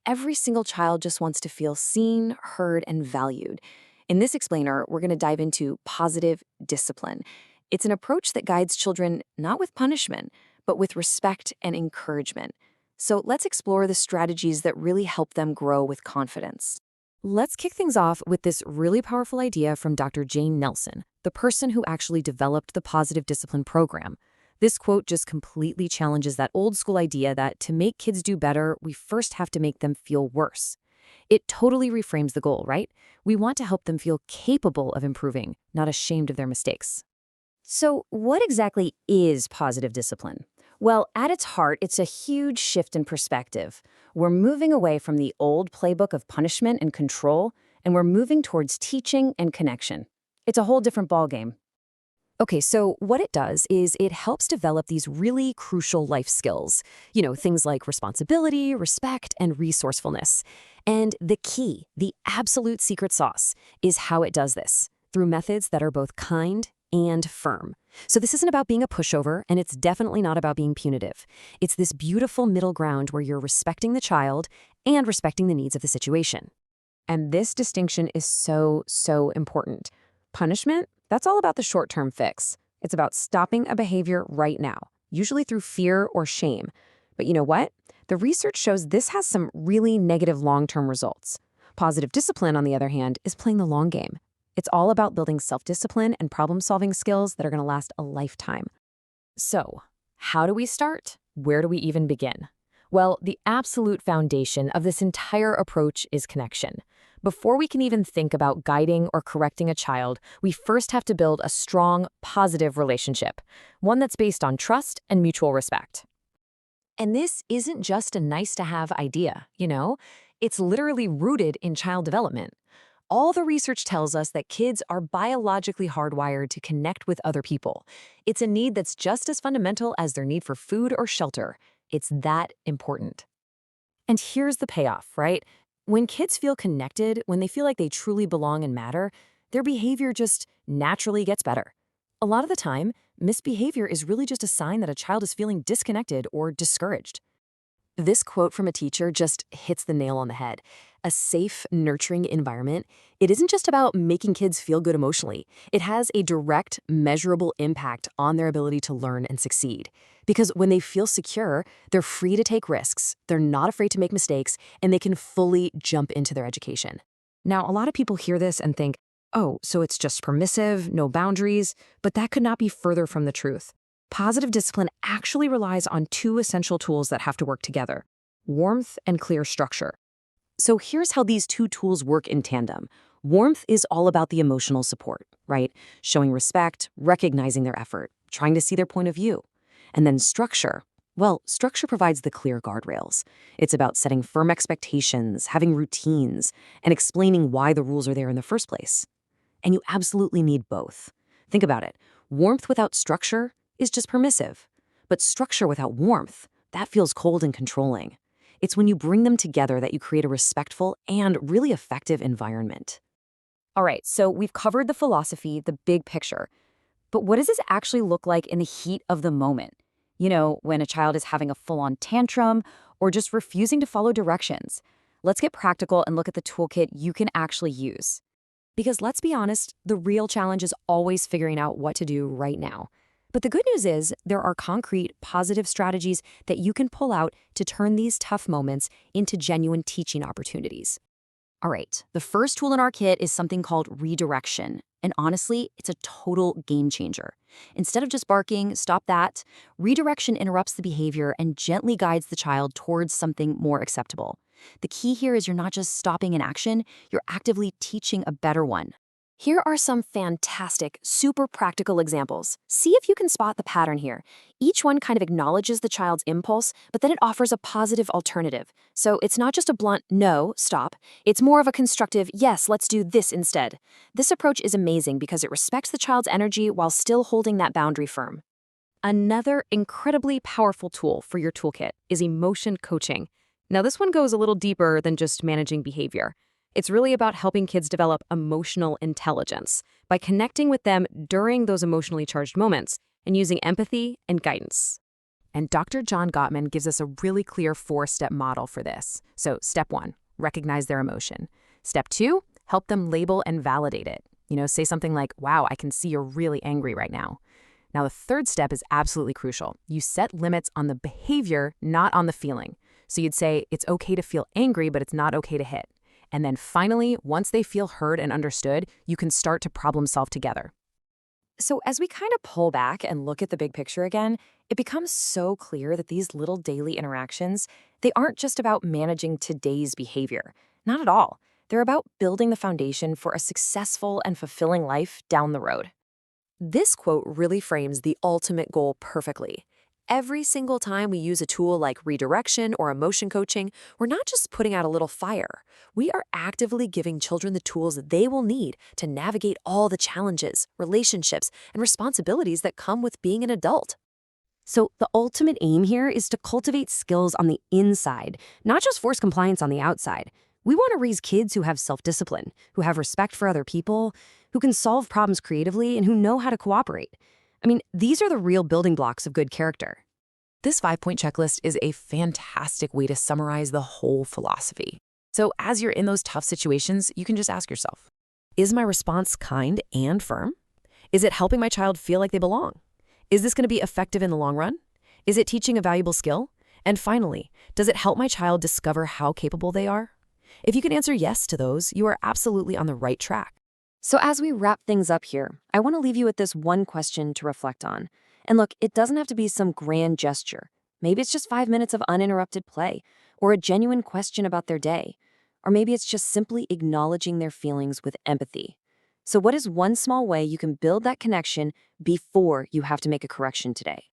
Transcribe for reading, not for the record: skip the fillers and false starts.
Every single child just wants to feel seen, heard, and valued. In this explainer, we're going to dive into positive discipline. It's an approach that guides children not with punishment, but with respect and encouragement. So let's explore the strategies that really help them grow with confidence. Let's kick things off with this really powerful idea from Dr. Jane Nelson, the person who actually developed the positive discipline program. This quote just completely challenges that old school idea that to make kids do better, we first have to make them feel worse. It totally reframes the goal, right? We want to help them feel capable of improving, not ashamed of their mistakes. So, what exactly is positive discipline? Well, at its heart, it's a huge shift in perspective. We're moving away from the old playbook of punishment and control, and we're moving towards teaching and connection. It's a whole different ballgame. Okay, so what it does is it helps develop these really crucial life skills. Things like responsibility, respect, and resourcefulness. And the key, the absolute secret sauce, is how it does this, through methods that are both kind and firm. So this isn't about being a pushover, and it's definitely not about being punitive. It's this beautiful middle ground where you're respecting the child and respecting the needs of the situation. And this distinction is so, so important. Punishment, that's all about the short-term fix. It's about stopping a behavior right now, usually through fear or shame. But you know what? The research shows this has some really negative long-term results. Positive discipline, on the other hand, is playing the long game. It's all about building self-discipline and problem-solving skills that are going to last a lifetime. So, how do we start? Where do we even begin? Well, the absolute foundation of this entire approach is connection. Before we can even think about guiding or correcting a child, we first have to build a strong, positive relationship, one that's based on trust and mutual respect. And this isn't just a nice-to-have idea. It's literally rooted in child development. All the research tells us that kids are biologically hardwired to connect with other people. It's a need that's just as fundamental as their need for food or shelter. It's that important. And here's the payoff, right? When kids feel connected, when they feel like they truly belong and matter, their behavior just naturally gets better. A lot of the time, misbehavior is really just a sign that a child is feeling disconnected or discouraged. This quote from a teacher just hits the nail on the head. A safe, nurturing environment, it isn't just about making kids feel good emotionally. It has a direct, measurable impact on their ability to learn and succeed. Because when they feel secure, they're free to take risks, they're not afraid to make mistakes, and they can fully jump into their education. Now, a lot of people hear this and think, oh, so it's just permissive, no boundaries, but that could not be further from the truth. Positive discipline actually relies on two essential tools that have to work together: warmth and clear structure. So here's how these two tools work in tandem. Warmth is all about the emotional support, right? Showing respect, recognizing their effort, trying to see their point of view. And then structure. Well, structure provides the clear guardrails. It's about setting firm expectations, having routines, and explaining why the rules are there in the first place. And you absolutely need both. Think about it. Warmth without structure is just permissive. But structure without warmth, that feels cold and controlling. It's when you bring them together that you create a respectful and really effective environment. All right, so we've covered the philosophy, the big picture. But what does this actually look like in the heat of the moment? When a child is having a full-on tantrum or just refusing to follow directions. Let's get practical and look at the toolkit you can actually use. Because let's be honest, the real challenge is always figuring out what to do right now. But the good news is there are concrete, positive strategies that you can pull out to turn these tough moments into genuine teaching opportunities. All right, the first tool in our kit is something called redirection. And honestly, it's a total game changer. Instead of just barking, stop that, redirection interrupts the behavior and gently guides the child towards something more acceptable. The key here is you're not just stopping an action, you're actively teaching a better one. Here are some fantastic, super practical examples. See if you can spot the pattern here. Each one kind of acknowledges the child's impulse, but then it offers a positive alternative. So it's not just a blunt, no, stop. It's more of a constructive, yes, let's do this instead. This approach is amazing because it respects the child's energy while still holding that boundary firm. Another incredibly powerful tool for your toolkit is emotion coaching. Now, this one goes a little deeper than just managing behavior. It's really about helping kids develop emotional intelligence by connecting with them during those emotionally charged moments and using empathy and guidance. And Dr. John Gottman gives us a really clear 4-step model for this. So step 1, recognize their emotion. Step 2, help them label and validate it. Say something like, wow, I can see you're really angry right now. Now, the third step is absolutely crucial. You set limits on the behavior, not on the feeling. So you'd say, it's okay to feel angry, but it's not okay to hit. And then finally, once they feel heard and understood, you can start to problem solve together. So, as we kind of pull back and look at the big picture again, it becomes so clear that these little daily interactions, they aren't just about managing today's behavior. Not at all. They're about building the foundation for a successful and fulfilling life down the road. This quote really frames the ultimate goal perfectly. Every single time we use a tool like redirection or emotion coaching, we're not just putting out a little fire. We are actively giving children the tools that they will need to navigate all the challenges, relationships, and responsibilities that come with being an adult. So the ultimate aim here is to cultivate skills on the inside, not just force compliance on the outside. We want to raise kids who have self-discipline, who have respect for other people, who can solve problems creatively, and who know how to cooperate. I mean, these are the real building blocks of good character. This 5-point checklist is a fantastic way to summarize the whole philosophy. So as you're in those tough situations, you can just ask yourself, is my response kind and firm? Is it helping my child feel like they belong? Is this going to be effective in the long run? Is it teaching a valuable skill? And finally, does it help my child discover how capable they are? If you can answer yes to those, you are absolutely on the right track. So as we wrap things up here, I want to leave you with this one question to reflect on. And look, it doesn't have to be some grand gesture. Maybe it's just 5 minutes of uninterrupted play, or a genuine question about their day. Or maybe it's just simply acknowledging their feelings with empathy. So what is one small way you can build that connection before you have to make a correction today?